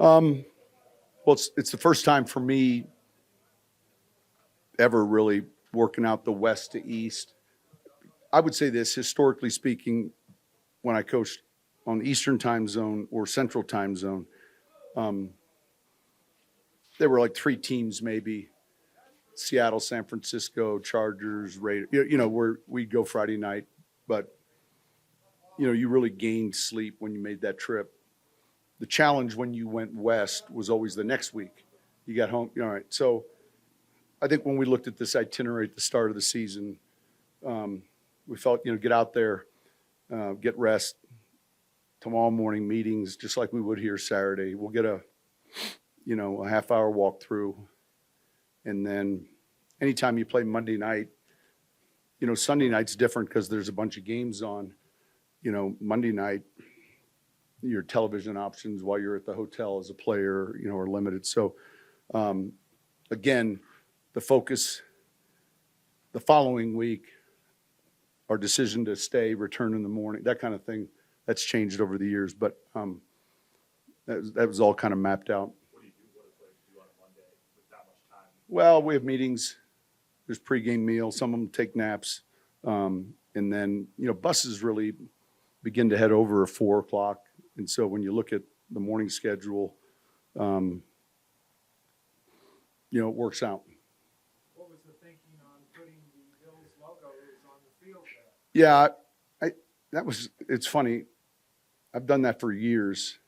Well, it's the first time for me ever really working out the west to east. I would say this, historically speaking, when I coached on the Eastern time zone or Central time zone, there were like three teams maybe: Seattle, San Francisco, Chargers, Raiders. Where we'd go Friday night, but you really gained sleep when you made that trip. The challenge when you went west was always the next week. You got home, all right. So I think when we looked at this itinerary at the start of the season, we felt, get out there, get rest. Tomorrow morning meetings, just like we would here Saturday. We'll get a half-hour walk through, and then anytime you play Monday night, Sunday night's different because there's a bunch of games on. Monday night, your television options while you're at the hotel as a player, are limited. So, again, the focus the following week, our decision to stay, return in the morning, that kind of thing, that's changed over the years. But that was all kind of mapped out. What do you do? What do players do on a Monday with that much time? Well, we have meetings. There's pregame meal. Some of them take naps. And then, buses really begin to head over at 4 o'clock. And so when you look at the morning schedule, it works out. What was the thinking on putting the Bills logos on the field there? Yeah, it's funny. I've done that for years.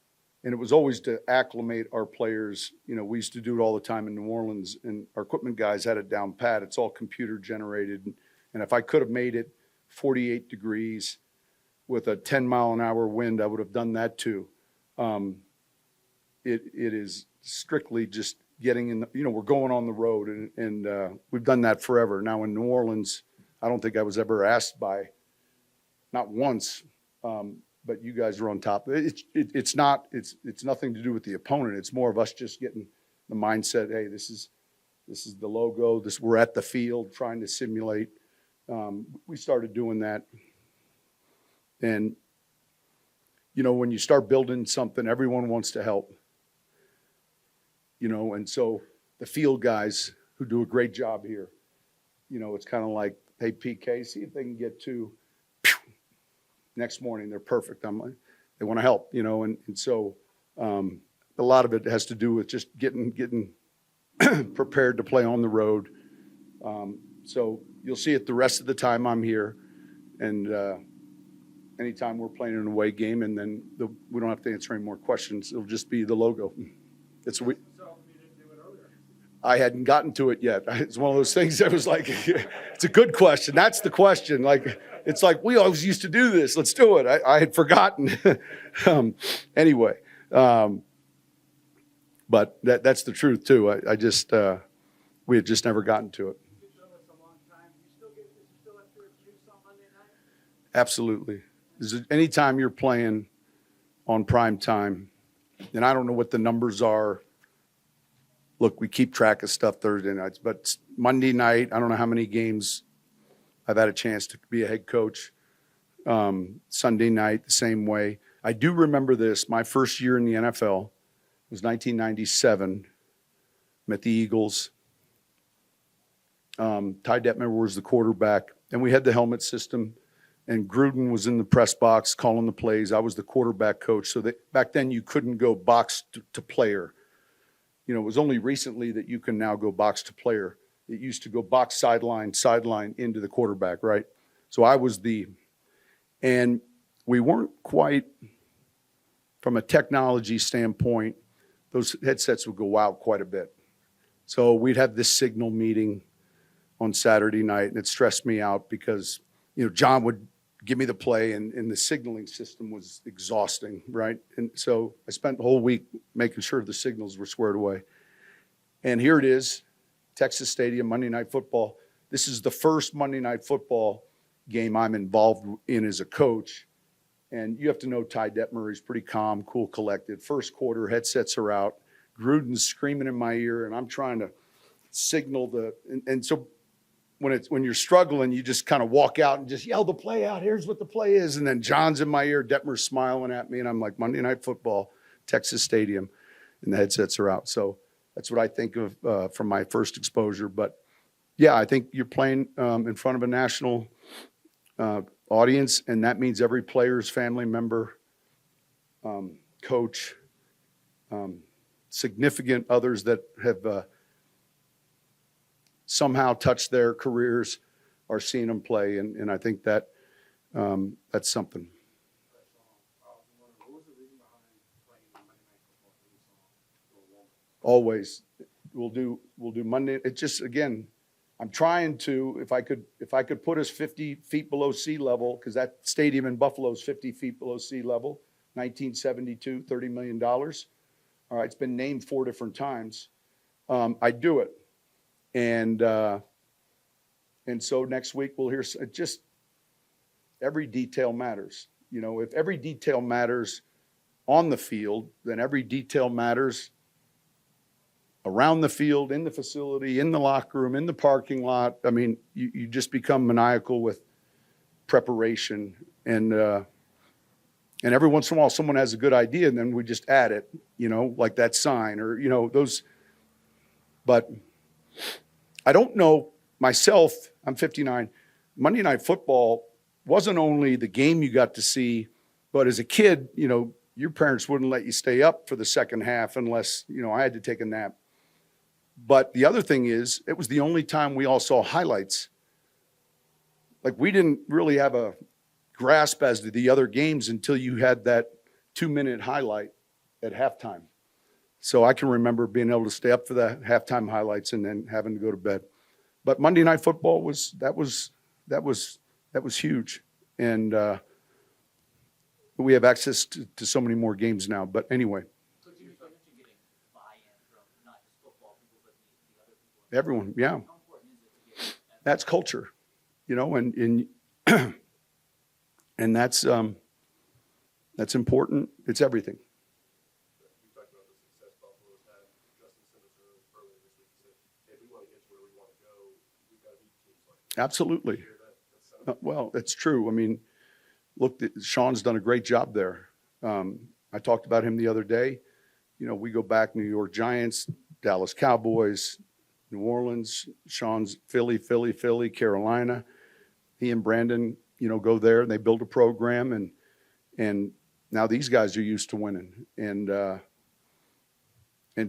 And it was always to acclimate our players. We used to do it all the time in New Orleans, and our equipment guys had it down pat. It's all computer generated. And if I could have made it 48 degrees with a 10-mile-an-hour wind, I would have done that too. It is strictly just getting in we're going on the road, and we've done that forever. Now in New Orleans, I don't think I was ever asked by, not once, but you guys are on top. It's nothing to do with the opponent. It's more of us just getting the mindset. Hey, this is the logo. We're at the field trying to simulate. We started doing that, and when you start building something, everyone wants to help. And so the field guys who do a great job here, it's kind of like, hey, PK, see if they can get to. Next morning, they're perfect. They want to help, and so a lot of it has to do with just getting prepared to play on the road. So you'll see it the rest of the time I'm here, and anytime we're playing an away game, and then we don't have to answer any more questions. It'll just be the logo. So you didn't do it earlier? I hadn't gotten to it yet. It's one of those things that was like, it's a good question. That's the question. It's like, we always used to do this. Let's do it. I had forgotten. Anyway, but that's the truth too. We had just never gotten to it. You've done this a long time. Is you still have to juice on Monday night? Absolutely. Anytime you're playing on prime time, and I don't know what the numbers are. Look, we keep track of stuff Thursday nights, but Monday night, I don't know how many games I've had a chance to be a head coach. Sunday night, the same way. I do remember this. My first year in the NFL was 1997. Met the Eagles. Ty Detmer was the quarterback, and we had the helmet system, and Gruden was in the press box calling the plays. I was the quarterback coach. So back then you couldn't go box to player. It was only recently that you can now go box to player. It used to go box sideline into the quarterback, right? So I was and we weren't quite, from a technology standpoint, those headsets would go out quite a bit. So we'd have this signal meeting on Saturday night, and it stressed me out because, John would give me the play, and the signaling system was exhausting, right? And so I spent the whole week making sure the signals were squared away. And here it is, Texas Stadium, Monday Night Football. This is the first Monday Night Football game I'm involved in as a coach. And you have to know Ty Detmer is pretty calm, cool, collected. First quarter, headsets are out. Gruden's screaming in my ear, and I'm trying to signal and so when you're struggling, you just kind of walk out and just yell the play out. Here's what the play is. And then John's in my ear, Detmer's smiling at me, and I'm like, Monday Night Football, Texas Stadium. and the headsets are out. So that's what I think of from my first exposure. But yeah, I think you're playing in front of a national audience, and that means every player's family member, coach, significant others that have somehow touched their careers are seeing them play, and I think that that's something. What was the reason behind playing Monday Night Football theme song? Always, we'll do Monday. It just, again, I'm trying to, if I could put us 50 feet below sea level, because that stadium in Buffalo is 50 feet below sea level, 1972, $30 million. All right, it's been named 4 different times. I do it. And so next week we'll hear, just every detail matters. You know, if every detail matters on the field, then every detail matters around the field, in the facility, in the locker room, in the parking lot. I mean, you just become maniacal with preparation. And every once in a while someone has a good idea, and then we just add it, you know, like that sign or, you know, those. But I don't know myself, I'm 59. Monday Night Football wasn't only the game you got to see, but as a kid, you know, your parents wouldn't let you stay up for the second half unless, you know, I had to take a nap. But the other thing is, it was the only time we all saw highlights. Like, we didn't really have a grasp as to the other games until you had that 2-minute highlight at halftime. So I can remember being able to stay up for the halftime highlights and then having to go to bed. But Monday Night Football was huge. And we have access to so many more games now. But anyway. So you mentioned getting buy-in from not just football people, but the other people. Everyone, yeah. How important is it to get That's culture, you know, and and that's important. It's everything. You talked about the success Buffalo's had. Justin Simmons earlier this week said, hey, we want to get to where we want to go. We've got to beat teams like that. Absolutely. Hear that sentiment? Well, that's true. I mean, look, Sean's done a great job there. I talked about him the other day. You know, we go back New York Giants, Dallas Cowboys, New Orleans, Sean's Philly, Carolina. He and Brandon, you know, go there and they build a program, and now these guys are used to winning. And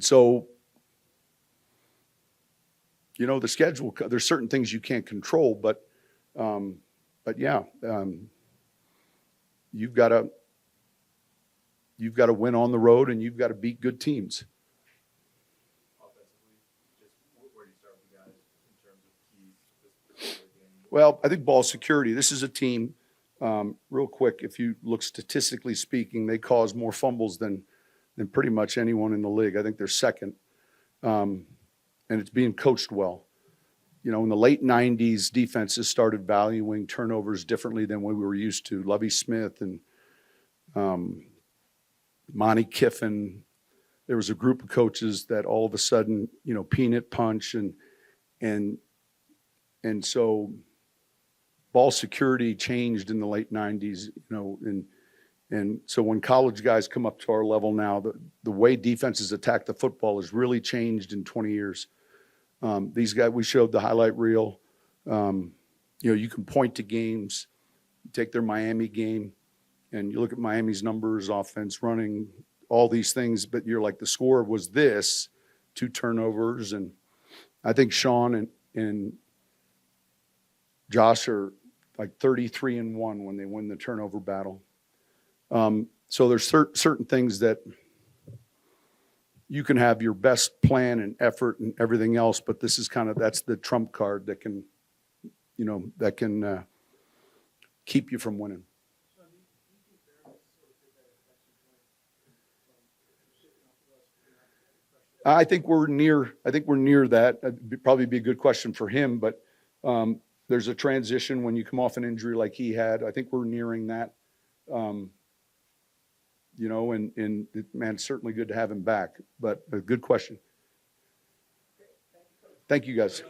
so, you know, the schedule, there's certain things you can't control, but yeah, you've got to win on the road, and you've got to beat good teams. Offensively, just where do you start with the guys in terms of keys to this particular game? Well, I think ball security. This is a team, real quick, if you look statistically speaking, they cause more fumbles than pretty much anyone in the league. I think they're second. And it's being coached well. You know, in the late 90s, defenses started valuing turnovers differently than what we were used to. Lovie Smith and Monty Kiffin. There was a group of coaches that all of a sudden, you know, peanut punch and so ball security changed in the late 90s, you know, and so when college guys come up to our level now, the way defenses attack the football has really changed in 20 years. These guys, we showed the highlight reel. You know, you can point to games, you take their Miami game, and you look at Miami's numbers, offense, running, all these things, but you're like, the score was this, 2 turnovers. And I think Sean and Josh are like 33-1 when they win the turnover battle. So there's certain things that you can have your best plan and effort and everything else, but this is that's the trump card that can, you know, that can keep you from winning. I think we're near that. It'd probably be a good question for him, but there's a transition when you come off an injury like he had. I think we're nearing that. You know, and man, it's certainly good to have him back, but a good question. Thank you, guys.